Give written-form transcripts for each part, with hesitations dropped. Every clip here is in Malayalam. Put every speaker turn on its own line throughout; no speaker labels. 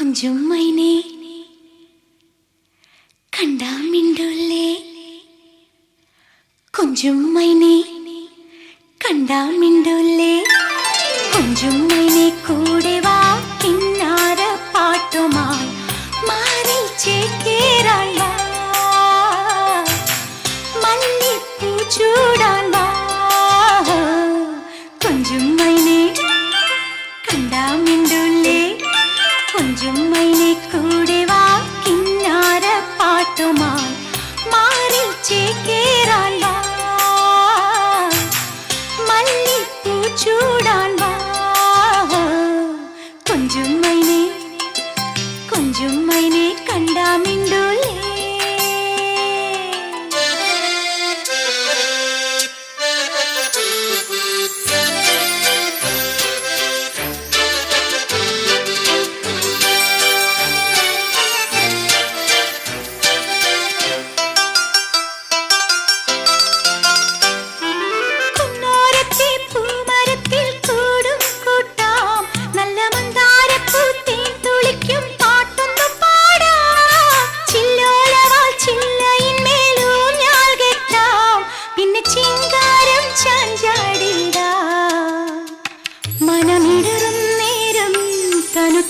கொஞ்சம் மைனே கண்டா மிண்டுள்ளே கொஞ்சம் மைனே കണ്ടാ മിണ്ടുള്ളേ കൊഞ്ചും മൈനെ കൂടെ വാ കിന്നാര പാട്ടുമായി മാറി ചേക്കേറാൻ വാ മല്ലിപ്പൂ ചൂടാൻ വാ കൊഞ്ചും മൈനെ കണ്ടാ മിണ്ടുള്ളേ കൊഞ്ചും മൈനെ കൂടെ വാ കിന്നാര പാട്ടുമായി മാറി ചേക്കേറാൻ വാ ചൂടാൻ വാ കൊഞ്ചും മൈനെ കണ്ടാ മിണ്ടുള്ളേ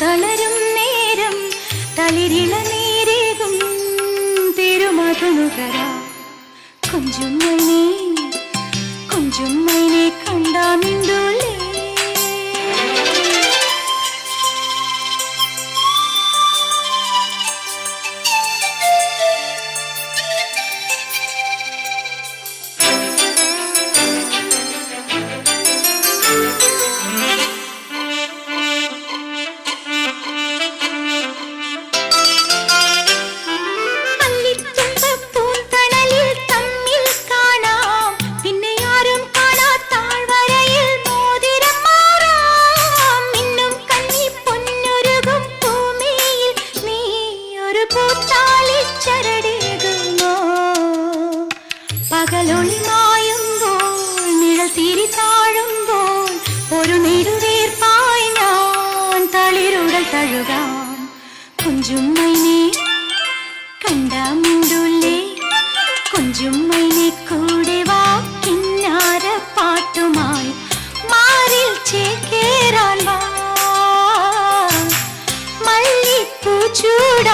തളരും നേരം തളിരിള നേരേകും തിരുമധുനുകര കൊഞ്ചും മൈനെ കണ്ടാ മിണ്ടുള്ളേ പകലൊളി മായുമ്പോൾ നിഴൽ തിരി താഴുമ്പോൾ ഒരു നെടുവീർപ്പായി ഞാൻ തളിരുടൽ തഴുകാം കൊഞ്ചും മൈനെ കണ്ടാ മിണ്ടുള്ളേ കൊഞ്ചും മൈനെ കൂടെ വാ കിന്നാര പാട്ടുമായി മാറിൽ ചേക്കേറാൻ വാ മല്ലിപ്പൂ ചൂടാൻ